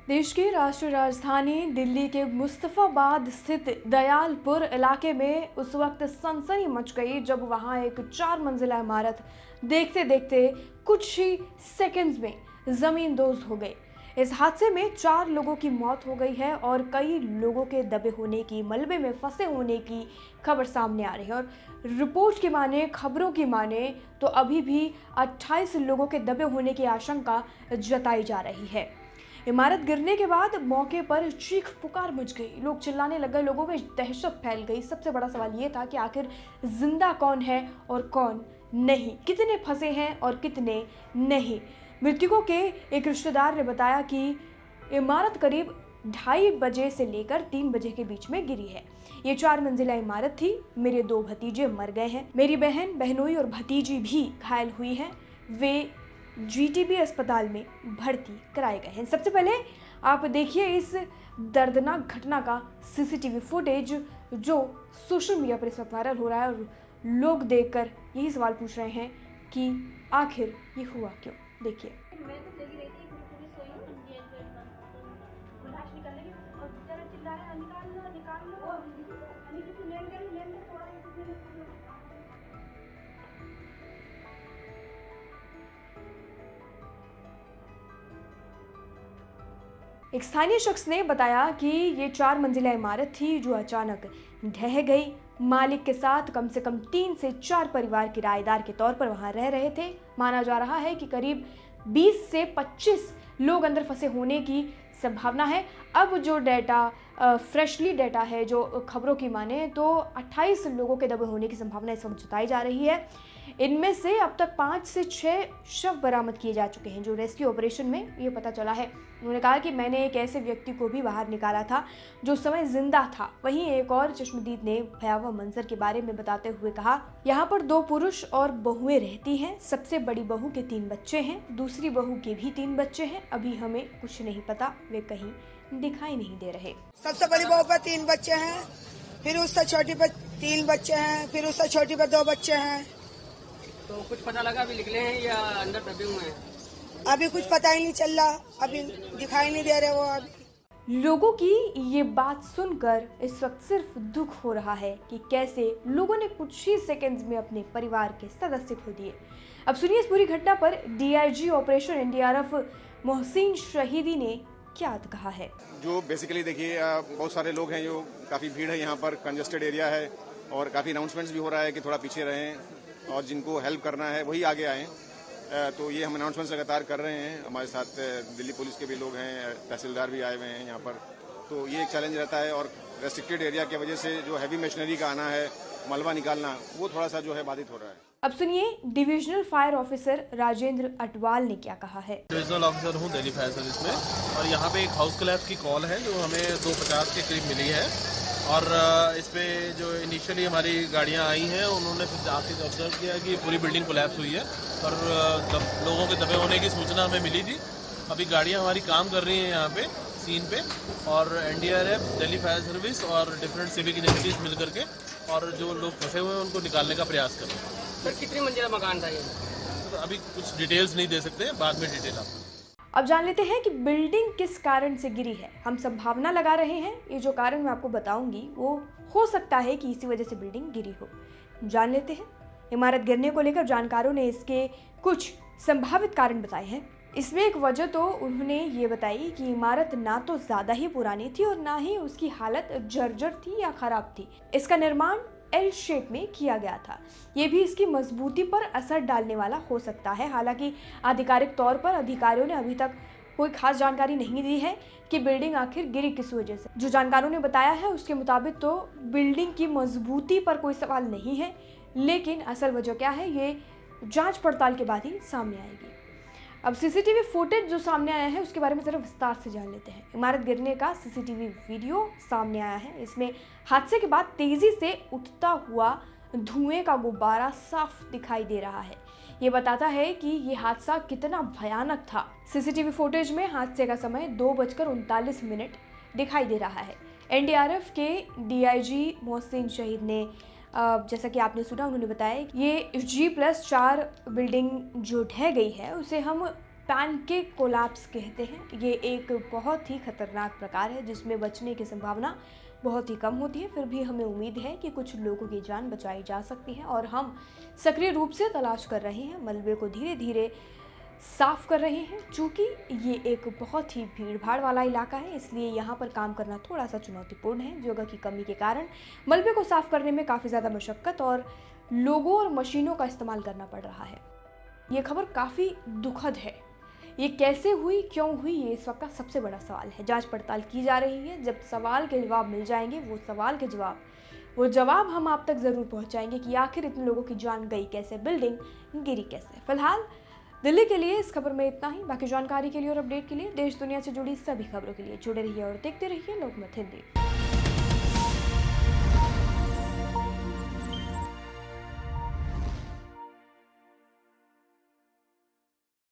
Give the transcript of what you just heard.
देश की राष्ट्रीय राजधानी दिल्ली के मुस्तफाबाद स्थित दयालपुर इलाके में उस वक्त सनसनी मच गई जब वहां एक 4 मंजिला इमारत देखते देखते कुछ ही सेकंड्स में जमींदोज हो गई। इस हादसे में 4 लोगों की मौत हो गई है और कई लोगों के दबे होने की, मलबे में फंसे होने की खबर सामने आ रही है। और रिपोर्ट की माने, खबरों की माने तो अभी भी 28 लोगों के दबे होने की आशंका जताई जा रही है। इमारत गिरने के बाद मौके पर चीख पुकार मच गई, लोग चिल्लाने लग गए, लोगों में दहशत फैल गई। सबसे बड़ा सवाल ये था कि आखिर जिंदा कौन है और कौन नहीं, कितने फंसे हैं और कितने नहीं। मृतकों के एक रिश्तेदार ने बताया कि इमारत करीब 2:30 से लेकर 3 बजे के बीच में गिरी है। ये 4 मंजिला इमारत थी। मेरे 2 भतीजे मर गए हैं, मेरी बहन, बहनोई और भतीजी भी घायल हुई हैं। वे जीटीबी अस्पताल में भर्ती कराए गए हैं। सबसे पहले आप देखिए इस दर्दनाक घटना का सीसीटीवी फुटेज जो सोशल मीडिया पर इस वक्त वायरल हो रहा है और लोग देखकर यही सवाल पूछ रहे हैं कि आखिर ये हुआ क्यों। देखिए। मैं तो जगी रही थी, पूरी सोई समझी है। लाश निकाल लगी और बेचारा चिल्ला रहा है, निकाल लो निकाल लो। अभी किसी लेन थोड़ा एक स्थानीय शख्स ने बताया कि ये 4 मंजिला इमारत थी जो अचानक ढह गई। मालिक के साथ कम से कम 3 से 4 परिवार किराएदार के तौर पर वहां रह रहे थे। माना जा रहा है कि करीब 20 से 25 लोग अंदर फंसे होने की संभावना है। अब जो डेटा फ्रेशली डेटा है, जो खबरों की माने तो 28 लोगों के दबे होने की संभावना इस वक्त जताई जा रही है। इनमें से अब तक 5 से 6 शव बरामद किए जा चुके हैं। जो रेस्क्यू ऑपरेशन में ये पता चला है, उन्होंने कहा कि मैंने एक ऐसे व्यक्ति को भी बाहर निकाला था जो उस समय जिंदा था। वहीं एक और चश्मदीद ने भयावह मंजर के बारे में बताते हुए कहा, यहाँ पर 2 पुरुष और बहुएं रहती हैं। सबसे बड़ी बहू के 3 बच्चे हैं, दूसरी बहू के भी 3 बच्चे हैं। अभी हमें कुछ नहीं पता, वे कहीं दिखाई नहीं दे रहे। सबसे बड़ी बहू पर 3 बच्चे हैं, फिर उससे छोटी पर 3 बच्चे हैं, फिर उससे छोटी पर 2 बच्चे हैं। तो कुछ पता लगा अभी निकले हैं या अंदर दबे हुए हैं? अभी कुछ पता ही नहीं चल रहा, अभी दिखाई नहीं दे रहे वो। अभी लोगों की ये बात सुनकर इस वक्त सिर्फ दुख हो रहा है कि कैसे लोगों ने कुछ ही सेकंड्स में अपने परिवार के सदस्य खो दिए। अब सुनिए इस पूरी घटना पर डीआईजी ऑपरेशन एनडीआरएफ मोहसिन शहीदी ने क्या कहा है। जो बेसिकली देखिए बहुत सारे लोग हैं, जो काफ़ी भीड़ है यहाँ पर, कंजेस्टेड एरिया है और काफ़ी अनाउंसमेंट्स भी हो रहा है कि थोड़ा पीछे रहें और जिनको हेल्प करना है वही आगे आएँ। तो ये हम अनाउंसमेंट्स लगातार कर रहे हैं। हमारे साथ दिल्ली पुलिस के भी लोग हैं, तहसीलदार भी आए हुए हैं यहाँ पर। तो ये एक चैलेंज रहता है और रेस्ट्रिक्टेड एरिया की वजह से जो हैवी मशीनरी का आना है, मलबा निकालना, वो थोड़ा सा जो है बाधित हो रहा है। अब सुनिए divisional fire officer Rajendra Atwal ने क्या कहा है। डिविजनल ऑफिसर हूँ दिल्ली फायर सर्विस में और यहाँ पे एक हाउस कोलैप्स की कॉल है जो हमें 2:50 के करीब मिली है। और इस पे जो इनिशियली हमारी गाड़ियाँ आई हैं उन्होंने फिर आके ऑब्जर्व किया कि पूरी बिल्डिंग कोलैप्स हुई है और लोगों के दबे होने की सूचना हमें मिली थी। अभी गाड़ियाँ हमारी काम कर रही हैं यहाँ पे सीन पे और एनडीआरएफ, दिल्ली फायर सर्विस और डिफरेंट सिविक इनिशिएटिव्स मिल करके और जो लोग फंसे हुए हैं उनको निकालने का प्रयास कर रहे हैं। सर कितनी मंजिला मकान था ये? तो अभी कुछ डिटेल्स नहीं दे सकते, बाद में डिटेल आपको। अब जान लेते हैं कि बिल्डिंग किस कारण से गिरी है। हम संभावना लगा रहे हैं, ये जो कारण मैं आपको बताऊंगी वो हो सकता है कि इसी वजह से बिल्डिंग गिरी हो। जान लेते हैं। इमारत गिरने को लेकर जानकारों ने इसके कुछ संभावित कारण बताए हैं। इसमें एक वजह तो उन्होंने ये बताई कि इमारत ना तो ज्यादा ही पुरानी थी और ना ही उसकी हालत जर्जर थी या खराब थी। इसका निर्माण एल शेप में किया गया था। ये भी इसकी मजबूती पर असर डालने वाला हो सकता है। हालांकि आधिकारिक तौर पर अधिकारियों ने अभी तक कोई खास जानकारी नहीं दी है कि बिल्डिंग आखिर गिरी किस वजह से। जो जानकारों ने बताया है उसके मुताबिक तो बिल्डिंग की मजबूती पर कोई सवाल नहीं है, लेकिन असल वजह क्या है ये जांच पड़ताल के बाद ही सामने आएगी। अब सीसीटीवी फुटेज जो सामने आया है उसके बारे में जरा विस्तार से जान लेते हैं। इमारत गिरने का सीसीटीवी वीडियो सामने आया है। इसमें हादसे के बाद तेजी से उठता हुआ धुएं का गुब्बारा साफ दिखाई दे रहा है। ये बताता है कि ये हादसा कितना भयानक था। सीसीटीवी फुटेज में हादसे का समय 2:39 दिखाई दे रहा है। एनडीआरएफ के डीआईजी मोहसिन शहीद ने जैसा कि आपने सुना, उन्होंने बताया ये G+4 बिल्डिंग जो ढह गई है उसे हम पैनकेक कोलैप्स कहते हैं। ये एक बहुत ही खतरनाक प्रकार है जिसमें बचने की संभावना बहुत ही कम होती है, फिर भी हमें उम्मीद है कि कुछ लोगों की जान बचाई जा सकती है और हम सक्रिय रूप से तलाश कर रहे हैं, मलबे को धीरे धीरे साफ कर रहे हैं। चूँकि ये एक बहुत ही भीड़ भाड़ वाला इलाका है, इसलिए यहाँ पर काम करना थोड़ा सा चुनौतीपूर्ण है। जगह की कमी के कारण मलबे को साफ करने में काफ़ी ज़्यादा मशक्क़त और लोगों और मशीनों का इस्तेमाल करना पड़ रहा है। ये खबर काफ़ी दुखद है। ये कैसे हुई, क्यों हुई, ये इस वक्त का सबसे बड़ा सवाल है। जांच पड़ताल की जा रही है। जब सवाल के जवाब मिल जाएंगे, वो जवाब हम आप तक ज़रूर पहुंचाएंगे कि आखिर इतने लोगों की जान गई कैसे, बिल्डिंग गिरी कैसे। फिलहाल दिल्ली के लिए इस खबर में इतना ही। बाकी जानकारी के लिए और अपडेट के लिए देश दुनिया से जुड़ी सभी खबरों के लिए जुड़े रहिए और देखते रहिए लोकमत हिंदी।